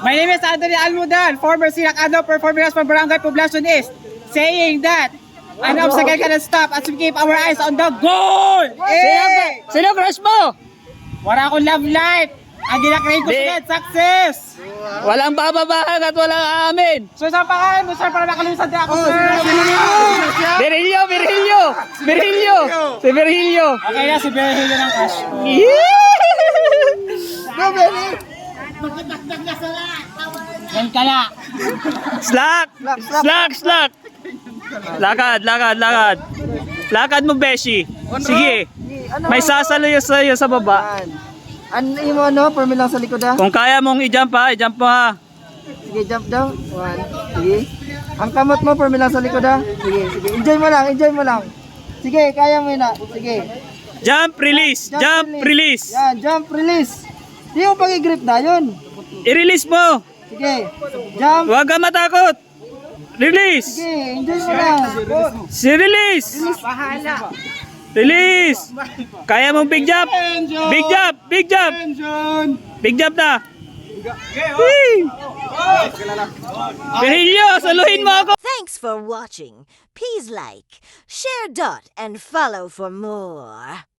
My name is Anthony Almudan, former Siracano performers from Barangay Poblacion East, saying that an obstacle cannot stop as we keep our eyes on the goal! Sino crush mo? Wala akong love life! Ang ginakriin ko sa success! Walang bababahan at walang aamin. So saan pa kayo mo, sir, para makalusan din ako, sir? Virgilio! Si Virgilio! Okay na, si Virgilio ng crush ko. Yan ka na. Slack! Lakad. Lakad mo, Beshi. Sige. May sasalo sa'yo sa baba. Ano mo, no? Forme lang sa likod, ha? Kung kaya mong i-jump mo ha. Sige, jump daw. 1, sige. Ang kamot mo, forme lang sa likod, ha? Sige. Enjoy mo lang. Sige, kaya mo yun, ha? Sige. Jump, release. Yan, jump, release. Di mo pag-i-grip na yun. I-release mo. Sige. Jump. Huwag ka matakot. Release. Sige, enjoy mo lang. Release. Release. Kaya mong big jump. Big jump na. Virgilio, saluhin mo ako. Thanks for watching. Please like, share, and follow for more.